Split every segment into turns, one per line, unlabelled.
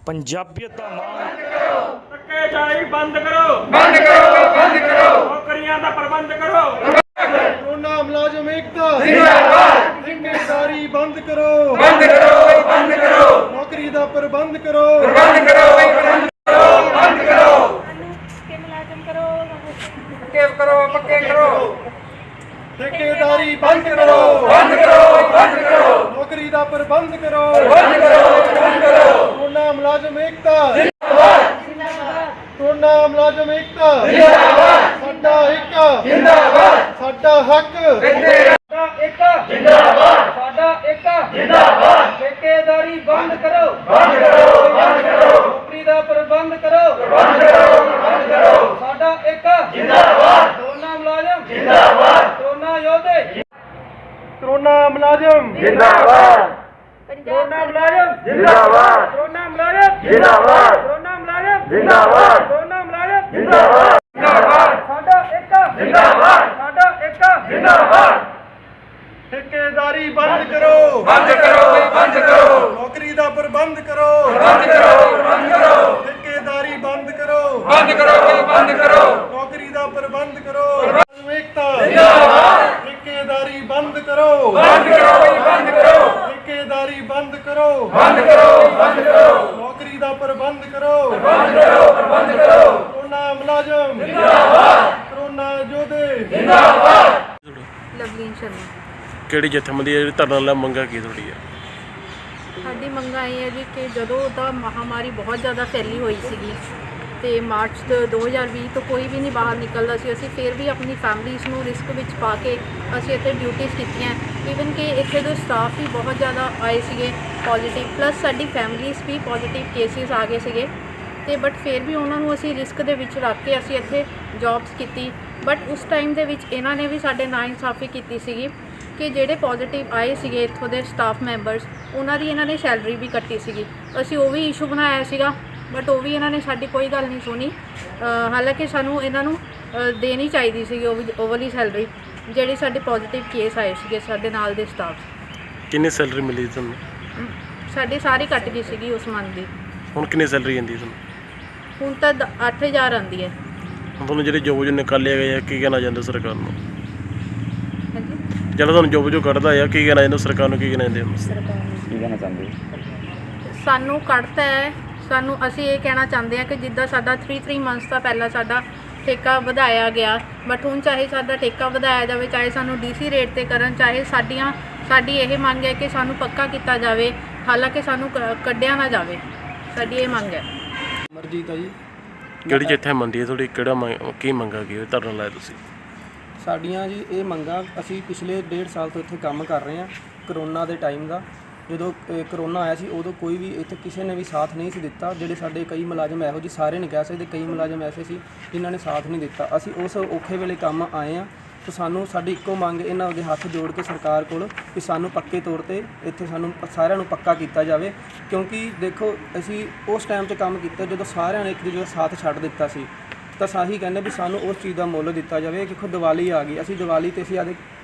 पंजाबियत का मान
धक्केशाही बंद करो नौकरियां का प्रबंध करो
कोरोना मुलाजम एकता ठेकेदारी बंद करो नौकरी का प्रबंध करो ठेकेदारी बंद करो नौकरी का प्रबंध करो कोरोना मुलाजम एकता कोरोना मुलाजम एकता साडा हिक साडा हक ठेकेदारी बंद करो नौकरी का प्रबंध करो साडा एक कोरोना मुलाजम कोरोना योद्धे कोरोना मुलाजम कोरोना मुलाजम कोरोना मुलाजम कोरोना मुलाजम कोरोना मुलाजम साडा एक ठेकेदारी बंद करो नौकरी का प्रबंध करो ठेकेदारी बंद करो नौकरी का प्रबंध करो एकता ठेकेदारी बंद करो ठेकेदारी बंद करो नौकरी का प्रबंध करो कोरोना मुलाजम कोरोना योद्धे
ਲਵਲੀਨ ਸ਼ਰਮਾ।
ਕਿਹੜੀ ਜਥੇਬੰਦੀ ਜਿਹੜੀ ਧਰਨਾ ਲਾ ਮੰਗਾ ਕੀ ਥੋੜੀ ਹੈ?
ਸਾਡੀ ਮੰਗਾਂ ਇਹ ਹੈ ਜੀ ਕਿ ਜਦੋਂ ਤਾਂ ਮਹਾਮਾਰੀ ਬਹੁਤ ਜ਼ਿਆਦਾ ਫੈਲੀ ਹੋਈ ਸੀਗੀ ਤੇ ਮਾਰਚ 2020 ਤੋਂ ਕੋਈ ਵੀ ਨਹੀਂ ਬਾਹਰ ਨਿਕਲਦਾ ਸੀ, ਅਸੀਂ ਫਿਰ ਵੀ ਆਪਣੀ ਫੈਮਲੀਜ਼ ਨੂੰ ਰਿਸਕ ਵਿੱਚ ਪਾ ਕੇ ਅਸੀਂ ਇੱਥੇ ਡਿਊਟੀਆਂ ਕੀਤੀਆਂ। ਈਵਨ ਕਿ ਇੱਥੇ ਦੇ ਸਟਾਫ ਵੀ ਬਹੁਤ ਜ਼ਿਆਦਾ ਆਏ ਸੀਗੇ ਪੋਜ਼ੀਟਿਵ, ਪਲੱਸ ਸਾਡੀ ਫੈਮਲੀਜ਼ ਵੀ ਪੋਜ਼ੀਟਿਵ ਕੇਸਿਸ ਆ ਗਏ ਸੀਗੇ ਤੇ ਬਟ ਫਿਰ ਵੀ ਉਹਨਾਂ ਨੂੰ ਅਸੀਂ ਰਿਸਕ ਦੇ ਵਿੱਚ ਰੱਖ ਕੇ ਅਸੀਂ ਇੱਥੇ ਜੌਬਸ ਕੀਤੀ। ਬਟ ਉਸ ਟਾਈਮ ਦੇ ਵਿੱਚ ਇਹਨਾਂ ਨੇ ਵੀ ਸਾਡੇ ਨਾਲ ਇਨਸਾਫੀ ਕੀਤੀ ਸੀਗੀ ਕਿ ਜਿਹੜੇ ਪੋਜ਼ੀਟਿਵ ਆਏ ਸੀਗੇ ਇੱਥੋਂ ਦੇ ਸਟਾਫ ਮੈਂਬਰਸ, ਉਹਨਾਂ ਦੀ ਇਹਨਾਂ ਨੇ ਸੈਲਰੀ ਵੀ ਕੱਟੀ ਸੀਗੀ। ਅਸੀਂ ਉਹ ਵੀ ਇਸ਼ੂ ਬਣਾਇਆ ਸੀਗਾ ਬਟ ਉਹ ਵੀ ਇਹਨਾਂ ਨੇ ਸਾਡੀ ਕੋਈ ਗੱਲ ਨਹੀਂ ਸੁਣੀ। ਹਾਲਾਂਕਿ ਸਾਨੂੰ ਇਹਨਾਂ ਨੂੰ ਦੇਣੀ ਚਾਹੀਦੀ ਸੀਗੀ ਉਹ ਵਾਲੀ ਸੈਲਰੀ ਜਿਹੜੀ ਸਾਡੇ ਪੋਜ਼ੀਟਿਵ ਕੇਸ ਆਏ ਸੀਗੇ ਸਾਡੇ ਨਾਲ ਦੇ ਸਟਾਫ।
ਕਿੰਨੀ ਸੈਲਰੀ ਮਿਲੀ ਤੁਹਾਨੂੰ?
ਸਾਡੀ ਸਾਰੀ ਕੱਟ ਗਈ ਸੀਗੀ ਉਸ ਮੰਥ ਦੀ।
ਹੁਣ ਕਿੰਨੀ ਸੈਲਰੀ ਆਉਂਦੀ ਤੁਹਾਨੂੰ?
ਹੁਣ ਤਾਂ 8000 ਆਉਂਦੀ ਹੈ।
ਹੁਣ ਤੁਹਾਨੂੰ ਜਿਹੜੇ ਜੋਬ ਜੋ ਨਿਕਾਲੇ ਗਏ ਆ ਕੀ ਕਹਿਣਾ ਚਾਹੁੰਦੇ ਸਰਕਾਰ ਨੂੰ?
ਹਾਂਜੀ,
ਜਿਹੜਾ ਤੁਹਾਨੂੰ ਜੋਬ ਜੋ ਕੱਢਦਾ ਆ ਕੀ ਕਹਿਣਾ ਚਾਹੁੰਦੇ ਸਰਕਾਰ ਨੂੰ? ਕੀ ਕਹਿਣਾ ਚਾਹੁੰਦੇ
ਸਾਨੂੰ ਕੱਢਤਾ ਹੈ। ਸਾਨੂੰ ਅਸੀਂ ਇਹ ਕਹਿਣਾ ਚਾਹੁੰਦੇ ਹਾਂ ਕਿ ਜਿੱਦਾਂ ਸਾਡਾ 3 ਮੰਥਸ ਦਾ ਪਹਿਲਾਂ ਸਾਡਾ ਠੇਕਾ ਵਧਾਇਆ ਗਿਆ, ਬਟ ਹੁਣ ਚਾਹੇ ਸਾਡਾ ਠੇਕਾ ਵਧਾਇਆ ਜਾਵੇ, ਚਾਹੇ ਸਾਨੂੰ DC ਰੇਟ 'ਤੇ ਕਰਨ, ਚਾਹੇ ਸਾਡੀ ਇਹ ਮੰਗ ਹੈ ਕਿ ਸਾਨੂੰ ਪੱਕਾ ਕੀਤਾ ਜਾਵੇ, ਹਾਲਾਂਕਿ ਸਾਨੂੰ ਕੱਢਿਆ ਨਾ ਜਾਵੇ। ਸਾਡੀ ਇਹ ਮੰਗ ਹੈ।
ਅਮਰਜੀਤ ਆ ਜੀ।
ਕਿਹੜੀ ਜਥੇਬੰਦੀ ਹੈ ਤੁਹਾਡੀ? ਕਿਹੜਾ ਕੀ ਮੰਗਾ ਕੀ ਧਰਨਾ ਲਾਇਆ ਤੁਸੀਂ?
ਸਾਡੀਆਂ ਜੀ ਇਹ ਮੰਗਾਂ, ਅਸੀਂ ਪਿਛਲੇ 1.5 ਸਾਲ ਤੋਂ ਇੱਥੇ ਕੰਮ ਕਰ ਰਹੇ ਹਾਂ। ਕਰੋਨਾ ਦੇ ਟਾਈਮ ਦਾ ਜਦੋਂ ਕਰੋਨਾ ਆਇਆ ਸੀ ਉਦੋਂ ਕੋਈ ਵੀ ਇੱਥੇ ਕਿਸੇ ਨੇ ਵੀ ਸਾਥ ਨਹੀਂ ਸੀ ਦਿੱਤਾ। ਜਿਹੜੇ ਸਾਡੇ ਕਈ ਮੁਲਾਜ਼ਮ ਇਹੋ ਜਿਹੇ ਸਾਰੇ ਨਹੀਂ ਕਹਿ ਸਕਦੇ, ਕਈ ਮੁਲਾਜ਼ਮ ਐਸੇ ਸੀ ਜਿਨ੍ਹਾਂ ਨੇ ਸਾਥ ਨਹੀਂ ਦਿੱਤਾ। ਅਸੀਂ ਉਸ ਔਖੇ ਵੇਲੇ ਕੰਮ ਆਏ ਹਾਂ ਤਾਂ ਸਾਨੂੰ ਸਾਡੀ ਇੱਕੋ ਮੰਗ ਇਹਨਾਂ ਦੇ ਹੱਥ ਜੋੜ ਕੇ ਸਰਕਾਰ ਕੋਲ ਕਿ ਸਾਨੂੰ ਪੱਕੇ ਤੌਰ 'ਤੇ ਇੱਥੇ ਸਾਨੂੰ ਸਾਰਿਆਂ ਨੂੰ ਪੱਕਾ ਕੀਤਾ ਜਾਵੇ। ਕਿਉਂਕਿ ਦੇਖੋ ਅਸੀਂ ਉਸ ਟਾਈਮ 'ਚ ਕੰਮ ਕੀਤਾ ਜਦੋਂ ਸਾਰਿਆਂ ਨੇ ਇੱਕ ਦੂਜੇ ਦਾ ਸਾਥ ਛੱਡ ਦਿੱਤਾ ਸੀ, ਤਾਂ ਸਾਹੀ ਕਹਿੰਦੇ ਵੀ ਸਾਨੂੰ ਉਸ ਚੀਜ਼ ਦਾ ਮੁੱਲ ਦਿੱਤਾ ਜਾਵੇ। ਕਿ ਖੁਦ ਦੀਵਾਲੀ ਆ ਗਈ, ਅਸੀਂ ਦੀਵਾਲੀ 'ਤੇ ਅਸੀਂ ਆਦੇ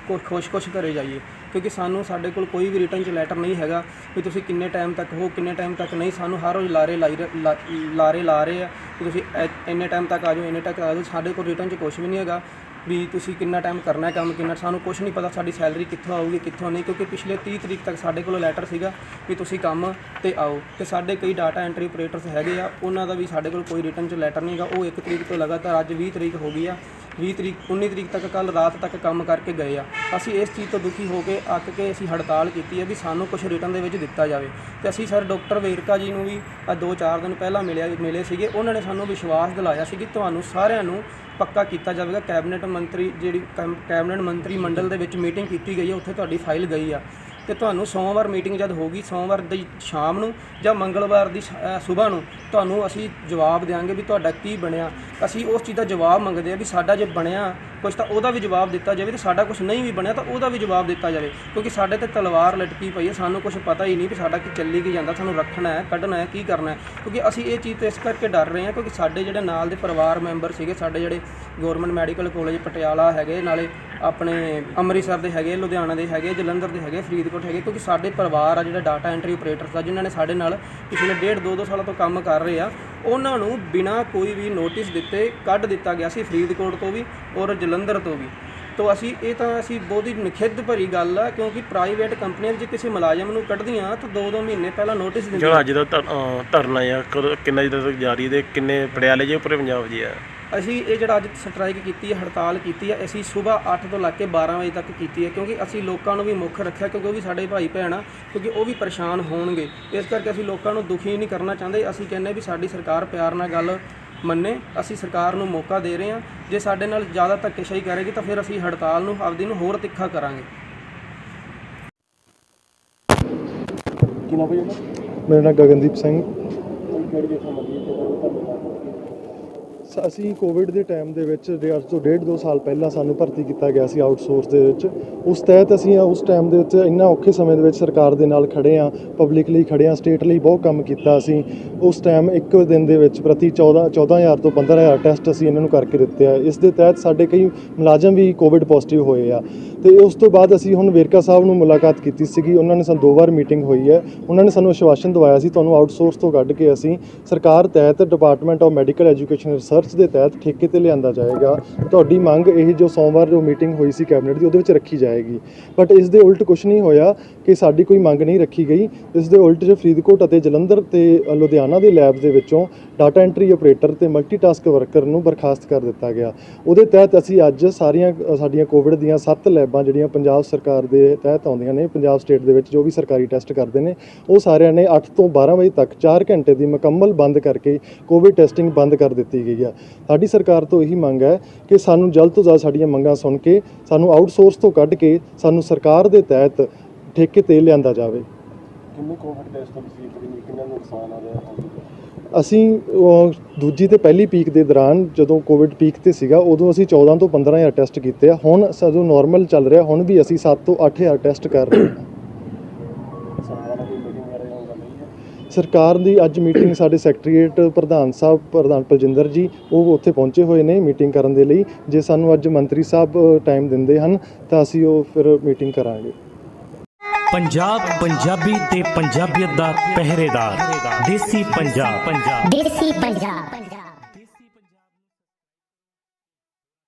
ਖੁਸ਼ ਘਰੇ ਜਾਈਏ, ਕਿਉਂਕਿ ਸਾਨੂੰ ਸਾਡੇ ਕੋਲ ਕੋਈ ਵੀ ਰਿਟਰਨ 'ਚ ਲੈਟਰ ਨਹੀਂ ਹੈਗਾ ਵੀ ਤੁਸੀਂ ਕਿੰਨੇ ਟਾਈਮ ਤੱਕ ਹੋ, ਕਿੰਨੇ ਟਾਈਮ ਤੱਕ ਨਹੀਂ। ਸਾਨੂੰ ਹਰ ਰੋਜ਼ ਲਾਰੇ ਲਾ ਰਹੇ ਆ ਕਿ ਤੁਸੀਂ ਇੰਨੇ ਟਾਈਮ ਤੱਕ ਆ ਜਾਓ, ਇੰਨੇ ਤੱਕ ਆ ਜਾਓ। ਸਾਡੇ ਕੋਲ ਰਿਟਰਨ 'ਚ ਕੁਛ ਵੀ ਨਹੀਂ ਹੈਗਾ ਵੀ ਤੁਸੀਂ ਕਿੰਨਾ ਟਾਈਮ ਕਰਨਾ ਕੰਮ, ਕਿੰਨਾ ਸਾਨੂੰ ਕੁਛ ਨਹੀਂ ਪਤਾ ਸਾਡੀ ਸੈਲਰੀ ਕਿੱਥੋਂ ਆਊਗੀ ਕਿੱਥੋਂ ਨਹੀਂ। ਕਿਉਂਕਿ ਪਿਛਲੇ 30 ਤਰੀਕ ਤੱਕ ਸਾਡੇ ਕੋਲ ਲੈਟਰ ਸੀਗਾ ਵੀ ਤੁਸੀਂ ਕੰਮ 'ਤੇ ਆਓ, ਅਤੇ ਸਾਡੇ ਕਈ ਡਾਟਾ ਐਂਟਰੀ ਆਪਰੇਟਰਸ ਹੈਗੇ ਆ, ਉਹਨਾਂ ਦਾ ਵੀ ਸਾਡੇ ਕੋਲ ਕੋਈ ਰਿਟਰਨ 'ਚ ਲੈਟਰ ਨਹੀਂ ਹੈਗਾ। ਉਹ 1 ਤਰੀਕ ਤੋਂ ਲਗਾਤਾਰ ਅੱਜ 20 ਤਰੀਕ ਹੋ ਗਈ ਆ, 19 ਤਰੀਕ ਤੱਕ ਕੱਲ੍ਹ ਰਾਤ ਤੱਕ ਕੰਮ ਕਰਕੇ ਗਏ ਆ। ਅਸੀਂ ਇਸ ਚੀਜ਼ ਤੋਂ ਦੁਖੀ ਹੋ ਕੇ ਅੱਕ ਕੇ ਅਸੀਂ ਹੜਤਾਲ ਕੀਤੀ ਹੈ ਵੀ ਸਾਨੂੰ ਕੁਝ ਰਿਟਰਨ ਦੇ ਵਿੱਚ ਦਿੱਤਾ ਜਾਵੇ। ਅਤੇ ਅਸੀਂ ਸਰ ਡਾਕਟਰ ਵੇਰਕਾ ਜੀ ਨੂੰ ਵੀ 2-4 ਦਿਨ ਪਹਿਲਾਂ ਮਿਲੇ ਸੀਗੇ। ਉਹਨਾਂ ਨੇ ਸਾਨੂੰ ਵਿਸ਼ਵਾਸ ਦਿਲਾਇਆ ਸੀ ਕਿ ਤੁਹਾਨੂੰ ਸਾਰਿਆਂ ਨੂੰ ਪੱਕਾ ਕੀਤਾ ਜਾਵੇਗਾ। ਕੈਬਨਿਟ ਮੰਤਰੀ ਮੰਡਲ ਦੇ ਵਿੱਚ ਮੀਟਿੰਗ ਕੀਤੀ ਗਈ ਹੈ, ਉੱਥੇ ਤੁਹਾਡੀ ਫਾਈਲ ਗਈ ਆ ਅਤੇ ਤੁਹਾਨੂੰ ਸੋਮਵਾਰ ਮੀਟਿੰਗ ਜਦ ਹੋਊਗੀ, ਸੋਮਵਾਰ ਦੀ ਸ਼ਾਮ ਨੂੰ ਜਾਂ ਮੰਗਲਵਾਰ ਦੀ ਸਵੇਰ ਨੂੰ ਤੁਹਾਨੂੰ ਅਸੀਂ ਜਵਾਬ ਦਿਆਂਗੇ ਵੀ ਤੁਹਾਡਾ ਕੀ ਬਣਿਆ। ਅਸੀਂ ਉਸ ਚੀਜ਼ ਦਾ ਜਵਾਬ ਮੰਗਦੇ ਆ ਵੀ ਸਾਡਾ ਜੇ ਬਣਿਆ ਕੁਛ ਤਾਂ ਉਹਦਾ ਵੀ ਜਵਾਬ ਦਿੱਤਾ ਜਾਵੇ, ਤੇ ਸਾਡਾ ਕੁਛ ਨਹੀਂ ਵੀ ਬਣਿਆ ਤਾਂ ਉਹਦਾ ਵੀ ਜਵਾਬ ਦਿੱਤਾ ਜਾਵੇ, ਕਿਉਂਕਿ ਸਾਡੇ ਤੇ ਤਲਵਾਰ ਲਟਕੀ ਪਈ ਹੈ। ਸਾਨੂੰ ਕੁਛ ਪਤਾ ਹੀ ਨਹੀਂ ਵੀ ਸਾਡਾ ਕੀ ਚੱਲੀ ਕੀ ਜਾਂਦਾ, ਸਾਨੂੰ ਰੱਖਣਾ ਹੈ, ਕੱਢਣਾ ਹੈ, ਕੀ ਕਰਨਾ ਹੈ। ਕਿਉਂਕਿ ਅਸੀਂ ਇਹ ਚੀਜ਼ ਤੋਂ ਇਸ ਕਰਕੇ ਡਰ ਰਹੇ ਹਾਂ ਕਿਉਂਕਿ ਸਾਡੇ ਜਿਹੜੇ ਨਾਲ ਦੇ ਪਰਿਵਾਰ ਮੈਂਬਰ ਸੀਗੇ, ਸਾਡੇ ਜਿਹੜੇ ਗੌਰਮੈਂਟ ਮੈਡੀਕਲ ਕਾਲਜ ਪਟਿਆਲਾ ਹੈਗੇ, ਨਾਲੇ ਆਪਣੇ ਅੰਮ੍ਰਿਤਸਰ ਦੇ ਹੈਗੇ, ਲੁਧਿਆਣਾ ਦੇ ਹੈਗੇ, ਜਲੰਧਰ ਦੇ ਹੈਗੇ, ਫਰੀਦਕੋਟ ਹੈਗੇ, ਕਿਉਂਕਿ ਸਾਡੇ ਪਰਿਵਾਰ ਆ ਜਿਹੜਾ ਡਾਟਾ ਐਂਟਰੀ ਆਪਰੇਟਰਸ ਆ ਜਿਨ੍ਹਾਂ ਨੇ ਸਾਡੇ ਨਾਲ ਪਿਛਲੇ 1.5-2 ਸਾਲਾਂ ਤੋਂ ਕੰਮ ਕਰ ਰਹੇ ਆ, ਉਹਨਾਂ ਨੂੰ ਬਿਨਾਂ ਕੋਈ ਵੀ ਨੋਟਿਸ ਦਿੱਤੇ ਕੱਢ ਦਿੱਤਾ ਗਿਆ ਸੀ, ਫਰੀਦਕੋਟ ਤੋਂ ਵੀ ਔਰ ਜਲੰਧਰ ਤੋਂ ਵੀ। ਤੋ ਅਸੀਂ ਬਹੁਤ ਹੀ ਨਿਖਿੱਧ ਭਰੀ ਗੱਲ ਆ, ਕਿਉਂਕਿ ਪ੍ਰਾਈਵੇਟ ਕੰਪਨੀਆਂ ਵਿੱਚ ਕਿਸੇ ਮੁਲਾਜ਼ਮ ਨੂੰ ਕੱਢਦੀਆਂ ਤਾਂ 2-2 ਮਹੀਨੇ ਪਹਿਲਾਂ ਨੋਟਿਸ ਦਿੰਦੀਆਂ।
ਜਿਹੜਾ ਅੱਜ ਦਾ ਧਰਨਾ ਆ ਕਿੰਨਾ ਦਿਨ ਤੱਕ ਜਾਰੀ ਤੇ ਕਿੰਨੇ ਪਟਿਆਲੇ ਜੇ ਪੂਰੇ ਪੰਜਾਬ ਜੀ ਆ?
ਅਸੀਂ ਇਹ ਜਿਹੜਾ ਅੱਜ ਸਟ੍ਰਾਈਕ ਕੀਤੀ ਹੈ, ਹੜਤਾਲ ਕੀਤੀ ਹੈ, ਅਸੀਂ ਸਵੇਰ 8 ਤੋਂ ਲੈ ਕੇ 12 ਵਜੇ ਤੱਕ ਕੀਤੀ ਹੈ, ਕਿਉਂਕਿ ਅਸੀਂ ਲੋਕਾਂ ਨੂੰ ਵੀ ਮੁੱਖ ਰੱਖਿਆ, ਕਿਉਂਕਿ ਉਹ ਵੀ ਸਾਡੇ ਭਾਈ ਭੈਣ ਆ, ਕਿਉਂਕਿ ਉਹ ਵੀ ਪਰੇਸ਼ਾਨ ਹੋਣਗੇ। ਇਸ ਕਰਕੇ ਅਸੀਂ ਲੋਕਾਂ ਨੂੰ ਦੁਖੀ ਨਹੀਂ ਕਰਨਾ ਚਾਹੁੰਦੇ। ਅਸੀਂ ਕਹਿੰਦੇ ਵੀ ਸਾਡੀ ਸਰਕਾਰ ਪਿਆਰ ਨਾਲ ਗੱਲ ਮੰਨੇ। ਅਸੀਂ ਸਰਕਾਰ ਨੂੰ ਮੌਕਾ ਦੇ ਰਹੇ ਹਾਂ, ਜੇ ਸਾਡੇ ਨਾਲ ਜ਼ਿਆਦਾ ਧੱਕੇਸ਼ਾਹੀ ਕਰੇਗੀ ਤਾਂ ਫਿਰ ਅਸੀਂ ਹੜਤਾਲ ਨੂੰ ਆਪਦੀ ਨੂੰ ਹੋਰ ਤਿੱਖਾ ਕਰਾਂਗੇ।
ਕੀ ਨਾਮ ਹੈ?
ਮੇਰਾ ਨਾਮ ਗਗਨਦੀਪ ਸਿੰਘ। ਅਸੀਂ ਕੋਵਿਡ ਦੇ ਟਾਈਮ ਦੇ ਵਿੱਚ ਅੱਜ ਤੋਂ 1.5-2 ਸਾਲ ਪਹਿਲਾਂ ਸਾਨੂੰ ਭਰਤੀ ਕੀਤਾ ਗਿਆ ਸੀ ਆਊਟਸੋਰਸ ਦੇ ਵਿੱਚ। ਉਸ ਤਹਿਤ ਅਸੀਂ ਉਸ ਟਾਈਮ ਦੇ ਵਿੱਚ ਇੰਨਾ ਔਖੇ ਸਮੇਂ ਦੇ ਵਿੱਚ ਸਰਕਾਰ ਦੇ ਨਾਲ ਖੜ੍ਹੇ ਹਾਂ, ਪਬਲਿਕ ਲਈ ਖੜ੍ਹੇ ਹਾਂ, ਸਟੇਟ ਲਈ ਬਹੁਤ ਕੰਮ ਕੀਤਾ। ਅਸੀਂ ਉਸ ਟਾਈਮ ਇੱਕ ਦਿਨ ਦੇ ਵਿੱਚ ਪ੍ਰਤੀ 14,000 ਤੋਂ 15,000 ਟੈਸਟ ਅਸੀਂ ਇਹਨਾਂ ਨੂੰ ਕਰਕੇ ਦਿੱਤੇ ਆ। ਇਸ ਦੇ ਤਹਿਤ ਸਾਡੇ ਕਈ ਮੁਲਾਜ਼ਮ ਵੀ ਕੋਵਿਡ ਪੋਜ਼ਿਟਿਵ ਹੋਏ ਆ। ਅਤੇ ਉਸ ਤੋਂ ਬਾਅਦ ਅਸੀਂ ਹੁਣ ਵੇਰਕਾ ਸਾਹਿਬ ਨੂੰ ਮੁਲਾਕਾਤ ਕੀਤੀ ਸੀਗੀ। ਉਹਨਾਂ ਨੇ ਸਾਨੂੰ 2 ਵਾਰ ਮੀਟਿੰਗ ਹੋਈ ਹੈ। ਉਹਨਾਂ ਨੇ ਸਾਨੂੰ ਆਸ਼ਵਾਸਨ ਦਵਾਇਆ ਸੀ ਤੁਹਾਨੂੰ ਆਊਟਸੋਰਸ ਤੋਂ ਕੱਢ ਕੇ ਅਸੀਂ ਸਰਕਾਰ ਤਹਿਤ department of medical education research ਦੇ ਤਹਿਤ ਠੇਕੇ 'ਤੇ ਲਿਆਂਦਾ ਜਾਏਗਾ। ਤੁਹਾਡੀ ਮੰਗ ਇਹ ਜੋ ਸੋਮਵਾਰ ਜੋ ਮੀਟਿੰਗ ਹੋਈ ਸੀ ਕੈਬਨਿਟ ਦੀ ਉਹਦੇ ਵਿੱਚ ਰੱਖੀ ਜਾਏਗੀ। ਬਟ ਇਸ ਦੇ ਉਲਟ ਕੁਛ ਨਹੀਂ ਹੋਇਆ ਕਿ ਸਾਡੀ ਕੋਈ ਮੰਗ ਨਹੀਂ ਰੱਖੀ ਗਈ। ਇਸ ਦੇ ਉਲਟ ਜੋ ਫਰੀਦਕੋਟ ਅਤੇ ਜਲੰਧਰ ਤੇ ਲੁਧਿਆਣਾ ਦੇ ਲੈਬਸ ਦੇ ਵਿੱਚੋਂ ਡਾਟਾ ਐਂਟਰੀ ਆਪਰੇਟਰ ਤੇ ਮਲਟੀਟਾਸਕ ਵਰਕਰ ਨੂੰ ਬਰਖਾਸਤ ਕਰ ਦਿੱਤਾ ਗਿਆ। ਉਹਦੇ ਤਹਿਤ ਅਸੀਂ ਅੱਜ ਸਾਡੀਆਂ ਕੋਵਿਡ ਦੀਆਂ 7 ਲੈਬਾਂ ਜਿਹੜੀਆਂ ਪੰਜਾਬ ਸਰਕਾਰ ਦੇ ਤਹਿਤ ਆਉਂਦੀਆਂ ਨੇ, ਪੰਜਾਬ ਸਟੇਟ ਦੇ ਵਿੱਚ ਜੋ ਵੀ ਸਰਕਾਰੀ ਟੈਸਟ ਕਰਦੇ ਨੇ, ਉਹ ਸਾਰਿਆਂ ਨੇ 8 ਤੋਂ 12 ਵਜੇ ਤੱਕ 4 ਘੰਟੇ ਦੀ ਮੁਕੰਮਲ ਬੰਦ ਕਰਕੇ ਕੋਵਿਡ ਟੈਸਟਿੰਗ ਬੰਦ ਕਰ ਦਿੱਤੀ ਗਈ ਆ। ਸਾਡੀ ਸਰਕਾਰ ਤੋਂ ਇਹੀ ਮੰਗ ਹੈ ਕਿ ਸਾਨੂੰ ਜਲਦ ਤੋਂ ਜਲਦ ਸਾਡੀਆਂ ਮੰਗਾਂ ਸੁਣ ਕੇ ਸਾਨੂੰ ਆਊਟਸੋਰਸ ਤੋਂ ਕੱਢ ਕੇ ਸਾਨੂੰ ਸਰਕਾਰ ਦੇ ਤਹਿਤ ਠੇਕੇ 'ਤੇ ਲਿਆਂਦਾ ਜਾਵੇ।
ਕਿੰਨੇ ਕੋਵਿਡ ਟੈਸਟ ਤੁਸੀਂ ਕਿੰਨਾ ਨੁਕਸਾਨ ਆ ਰਿਹਾ?
ਅਸੀਂ ਦੂਜੀ ਤੇ ਪਹਿਲੀ ਪੀਕ ਦੇ ਦੌਰਾਨ ਜਦੋਂ ਕੋਵਿਡ ਪੀਕ 'ਤੇ ਸੀਗਾ ਉਦੋਂ ਅਸੀਂ 14 ਤੋਂ 15,000 ਟੈਸਟ ਕੀਤੇ ਆ। ਹੁਣ ਜਦੋਂ ਨਾਰਮਲ ਚੱਲ ਰਿਹਾ ਹੁਣ ਵੀ ਅਸੀਂ 7 ਤੋਂ 8,000 ਟੈਸਟ ਕਰ ਰਹੇ ਹਾਂ। ਸਰਕਾਰ ਦੀ ਅੱਜ ਮੀਟਿੰਗ ਸਾਡੇ ਸੈਕਟਰੀਏਟ ਪ੍ਰਧਾਨ ਪਲਜਿੰਦਰ ਜੀ ਉਹ ਉੱਥੇ ਪਹੁੰਚੇ ਹੋਏ ਨੇ ਮੀਟਿੰਗ ਕਰਨ ਦੇ ਲਈ। ਜੇ ਸਾਨੂੰ ਅੱਜ ਮੰਤਰੀ ਸਾਹਿਬ ਟਾਈਮ ਦਿੰਦੇ ਹਨ ਤਾਂ ਅਸੀਂ ਉਹ ਫਿਰ ਮੀਟਿੰਗ ਕਰਾਂਗੇ।
ਪੰਜਾਬ ਪੰਜਾਬੀ ਤੇ ਪੰਜਾਬੀਅਤ ਦਾ ਪਹਿਰੇਦਾਰ ਦੇਸੀ ਪੰਜਾਬ।